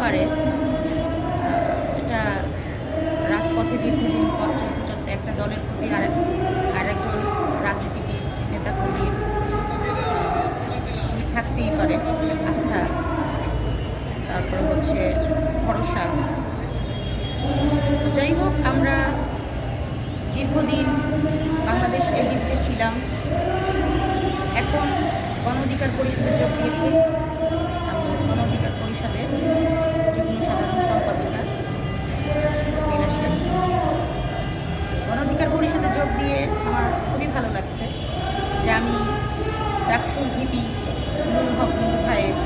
পারে, এটা রাজপথে দীর্ঘদিন পথ চলতে চলতে একটা দলের প্রতি আরেকজন রাজনীতিবিদ নেতাকর্মীর থাকতেই পারে আস্থা, তারপরে হচ্ছে ভরসা। যাই হোক, আমরা দীর্ঘদিন বাংলাদেশ এমডিতে ছিলাম, এখন গণ অধিকার পরিষদে যোগ দিয়েছি। আমি গণ অধিকার পরিষদের যুগ্ম সাধারণ সম্পাদিকা নীলাশা। গণ অধিকার পরিষদে যোগ দিয়ে আমার খুবই ভালো লাগছে যে আমি ডাকসুর ভিপি নুরুল হক নূর ভাইয়ের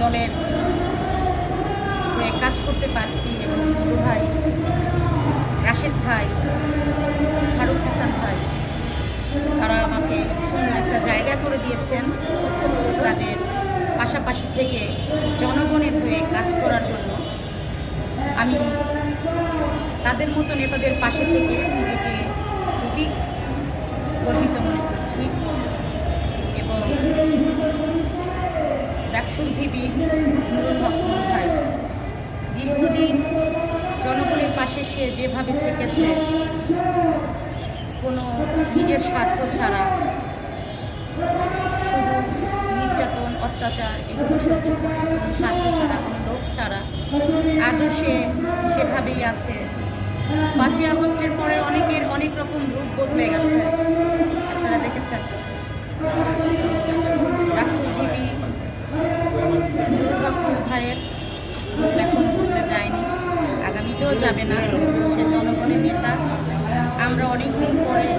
দলের হয়ে কাজ করতে পারছি এবং নুরু ভাই, রাশেদ ভাই, ফারুক হাসান ভাই, তারা আমাকে সুন্দর একটা জায়গা করে দিয়েছেন তাদের পাশাপাশি থেকে জনগণের হয়ে কাজ করার জন্য। আমি তাদের মতো নেতাদের পাশে থেকে নিজেকে খুবই গর্বিত মনে করছি এবং ডাকসুর ভিপি নুরুল হক নূর ভাই দীর্ঘদিন জনগণের পাশে সে যেভাবে থেকেছে, কোনো নিজের স্বার্থ ছাড়া, শুধু নির্যাতন অত্যাচার এগুলো সহ্য করে, কোনো স্বার্থ ছাড়া, কোনো লোক ছাড়া আজও সে সেভাবেই আছে। 5ই আগস্টের পরে অনেকের অনেক রকম রূপ বদলে গেছে, আপনারা দেখেছেন। ডাকসুর ভিপি নুরুল হক নূর ভাইয়ের রূপ এখন বদলে যায়নি, আগামীতেও যাবে না। সে জনগণের নেতা। আমরা অনেক দিন পরে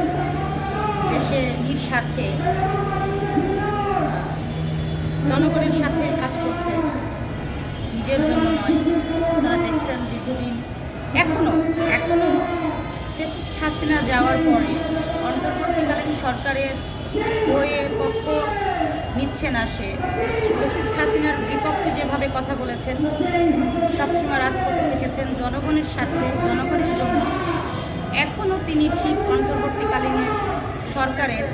দেশে নিঃস্বার্থে জনগণের সাথে কাজ করছে, নিজের জন্য নয়। আপনারা দেখছেন দীর্ঘদিন এখনো ফ্যাসিস্ট হাসিনা যাওয়ার পরে অন্তর্বর্তীকালীন সরকারের হয়ে পক্ষ নিচ্ছে না। সে ফ্যাসিস্ট হাসিনার বিপক্ষে যেভাবে কথা বলেছেন, সবসময় রাজপথে থেকেছেন জনগণের স্বার্থে, জনগণের জন্য। এখনও তিনি ঠিক অন্তর্বর্তীকালীন সরকারের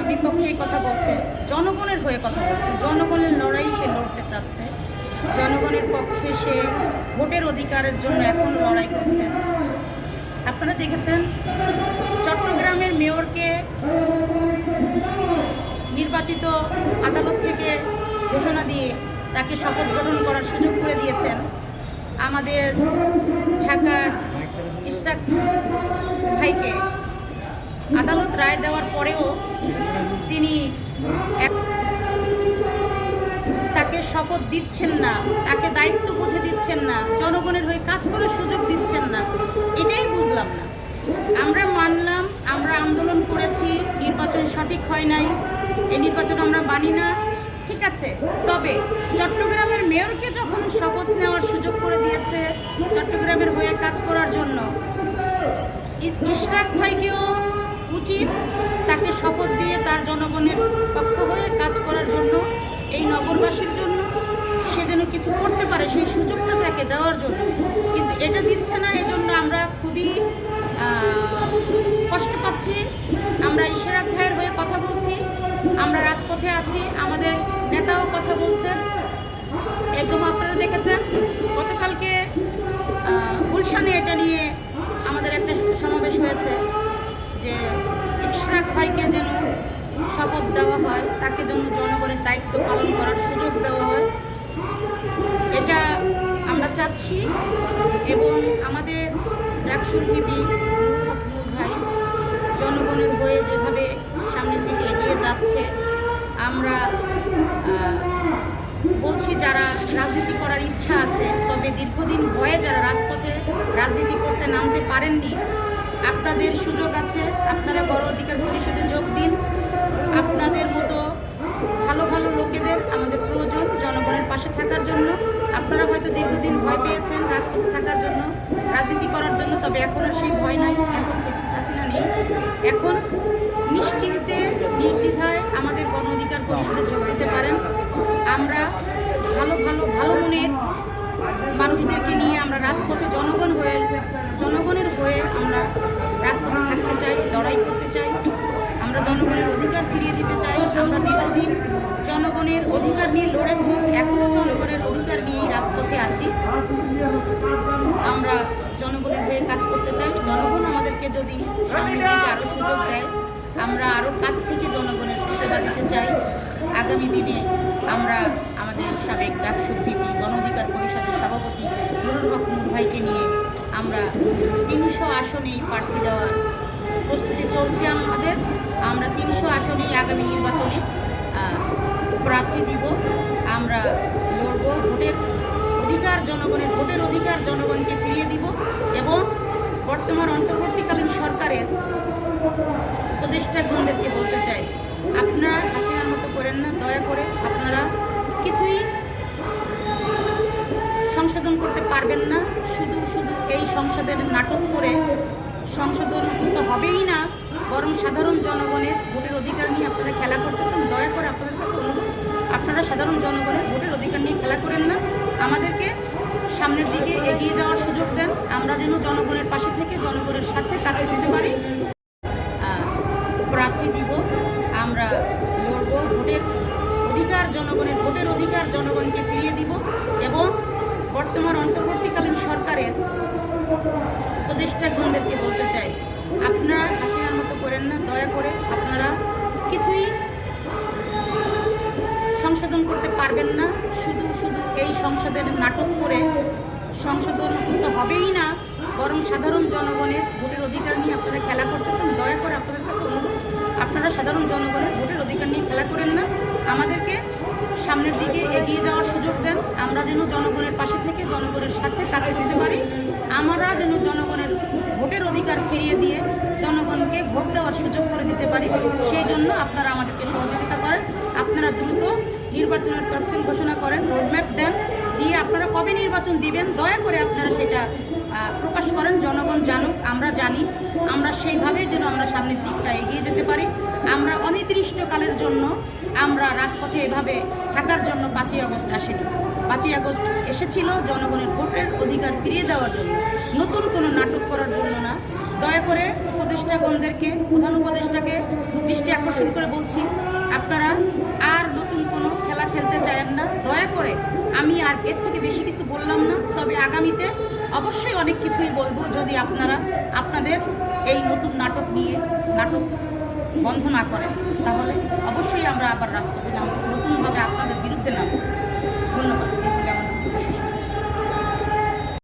বিপক্ষেই কথা বলছে, জনগণের হয়ে কথা বলছে, জনগণের লড়াই সে লড়তে চাচ্ছে, জনগণের পক্ষে সে ভোটের অধিকারের জন্য এখন লড়াই করছে। আপনারা দেখেছেন চট্টগ্রামের মেয়রকে নির্বাচিত আদালত থেকে ঘোষণা দিয়ে তাকে শপথ গ্রহণ করার সুযোগ করে দিয়েছেন। আমাদের ঢাকার ইশরাক ভাইকে আদালত রায় দেওয়ার পরেও তিনি তাকে শপথ দিচ্ছেন না, তাকে দায়িত্ব বুঝে দিচ্ছেন না, জনগণের হয়ে কাজ করার সুযোগ দিচ্ছেন না। এটাই বুঝলাম না। আমরা মানলাম, আমরা আন্দোলন করেছি, নির্বাচন সঠিক হয় নাই, এই নির্বাচন আমরা মানি না, ঠিক আছে। তবে চট্টগ্রামের মেয়রকে যখন শপথ নেওয়ার সুযোগ করে দিয়েছে চট্টগ্রামের হয়ে কাজ করার জন্য, ইশরাক ভাইকেও উচিত তাকে শপথ দিয়ে তার জনগণের পক্ষ হয়ে কাজ করার জন্য, এই নগরবাসীর জন্য সে যেন কিছু করতে পারে সেই সুযোগটা তাকে দেওয়ার জন্য। কিন্তু এটা দিচ্ছে না, এজন্য আমরা খুবই কষ্ট পাচ্ছি। আমরা ইশরাক ভাইয়ের হয়ে কথা বলছি, আমরা রাজপথে আছি, আমাদের নেতাও কথা বলছেন। একদম আপনারা দেখেছেন গতকালকে গুলশানে এটা নিয়ে আমাদের একটা সমাবেশ হয়েছে যে ইশরাক ভাইকে যেন শপথ দেওয়া হয়, তাকে যেন জনগণের দায়িত্ব পালন করার সুযোগ দেওয়া হয়, এটা আমরা চাচ্ছি। এবং আমাদের ডাকসুর ভিপি নুরুল হক নূর ভাই জনগণের হয়ে যেভাবে সামনের দিকে এগিয়ে যাচ্ছে, আমরা বলছি যারা রাজনীতি করার ইচ্ছা আছে, তবে দীর্ঘদিন ভয়ে যারা রাজপথে রাজনীতি করতে নামতে পারেননি, আপনাদের সুযোগ আছে, আপনারা গণ অধিকার পরিষদে যোগ দিন। আপনাদের মতো ভালো ভালো লোকেদের আমাদের প্রয়োজন জনগণের পাশে থাকার জন্য। আপনারা হয়তো দীর্ঘদিন ভয় পেয়েছেন রাজপথে থাকার জন্য, রাজনীতি করার জন্য, তবে এখন আর সেই ভয় নাই, এখন ফ্যাসিস্ট হাসিনা নেই। এখন নিশ্চিন্তে নির্দ্বিধায় আমাদের গণ অধিকার পরিষদে যোগ দিতে পারেন। আমরা ভালো মনের মানুষদেরকে নিয়ে আমরা রাজপথে জনগণের হয়ে আমরা রাজপথে থাকতে চাই, লড়াই করতে চাই, আমরা জনগণের অধিকার ফিরিয়ে দিতে চাই। আমরা দীর্ঘদিন জনগণের অধিকার নিয়ে লড়েছি, এখনও জনগণের অধিকার নিয়ে রাজপথে আছি। আমরা জনগণের হয়ে কাজ করতে চাই। জনগণ আমাদেরকে যদি সামনের দিকে আরও সুযোগ দেয়, আমরা আরও কাছ থেকে জনগণের সেবা দিতে চাই। আগামী দিনে আমরা আমাদের সাবেক ডাকসু ভিপি গণ অধিকার পরিষদের সভাপতি নুরুল হক নূর ভাইকে নিয়ে আমরা 300 আসনেই প্রার্থী দেওয়ার প্রস্তুতি চলছে আমাদের। আমরা 300 আসনেই আগামী নির্বাচনে প্রার্থী দিব। আমরা লড়ব। ভোটের অধিকার জনগণকে ফিরিয়ে দিব এবং বর্তমান অন্তর্বর্তীকালীন সরকারের উপদেষ্টাগণদেরকে বলতে চাই, আপনারা হাসিনার মতো করেন না। দয়া করে আপনারা কিছুই সংশোধন করতে পারবেন না। শুধু এই সংসদের নাটক করে সংশোধন তো হবেই না, বরং সাধারণ জনগণের ভোটের অধিকার নিয়ে আপনারা খেলা করতেছেন। দয়া করে আপনাদের কাছে অনুরোধ, আপনারা সাধারণ জনগণের ভোটের অধিকার নিয়ে খেলা করেন না। আমাদেরকে সামনের দিকে এগিয়ে যাওয়ার সুযোগ দেন। আমরা যেন জনগণের পাশে থেকে জনগণের স্বার্থে কাজ করতে পারি। প্রার্থী দিব। আমরা লড়ব। ভোটের অধিকার জনগণকে ফিরিয়ে দিব এবং বর্তমান অন্তর্বর্তীকালীন সরকারের উপদেষ্টাগণদেরকে বলতে চাই, আপনারা হাসিনার মতো করেন না। দয়া করে আপনারা কিছুই সংশোধন করতে পারবেন না। শুধু এই সংসদের নাটক করে সংশোধন তো হবেই না, বরং সাধারণ জনগণের ভোটের অধিকার নিয়ে আপনারা খেলা করতেছেন। দয়া করে আপনাদের কাছে অনুরোধ, আপনারা সাধারণ জনগণের ভোটের অধিকার নিয়ে খেলা করেন না। আমাদেরকে সামনের দিকে এগিয়ে যাওয়ার সুযোগ দেন। আমরা যেন জনগণের পাশে থেকে জনগণের স্বার্থে কাজ করতে পারি। আমরা যেন জনগণের ভোটের অধিকার ফিরিয়ে দিয়ে জনগণকে ভোট দেওয়ার সুযোগ করে দিতে পারি। সেই জন্য আপনারা আমাদেরকে সহযোগিতা করেন। আপনারা দ্রুত নির্বাচনের তফসিল ঘোষণা করেন, রোডম্যাপ দেন, দিয়ে আপনারা কবে নির্বাচন দিবেন দয়া করে আপনারা সেটা প্রকাশ করেন। জনগণ জানুক, আমরা জানি, আমরা সেইভাবেই যেন আমরা সামনের দিকটা এগিয়ে যেতে পারি। আমরা অনির্দিষ্টকালের জন্য আমরা রাজপথে এভাবে থাকার জন্য 5ই আগস্ট আসেনি। 5ই আগস্ট এসেছিল জনগণের ভোটের অধিকার ফিরিয়ে দেওয়ার জন্য, নতুন কোনো নাটক করার জন্য না। দয়া করে উপদেষ্টাগণদেরকে, প্রধান উপদেষ্টাকে দৃষ্টি আকর্ষণ করে বলছি, আপনারা আর নতুন কোনো খেলা খেলতে চান না। দয়া করে, আমি আর এর থেকে বেশি কিছু বললাম না, তবে আগামীতে অবশ্যই অনেক কিছুই বলবো। যদি আপনারা আপনাদের এই নতুন নাটক বন্ধ না করেন, তাহলে অবশ্যই আমরা আবার রাজপথে নামব, নতুনভাবে আপনাদের বিরুদ্ধে নামব।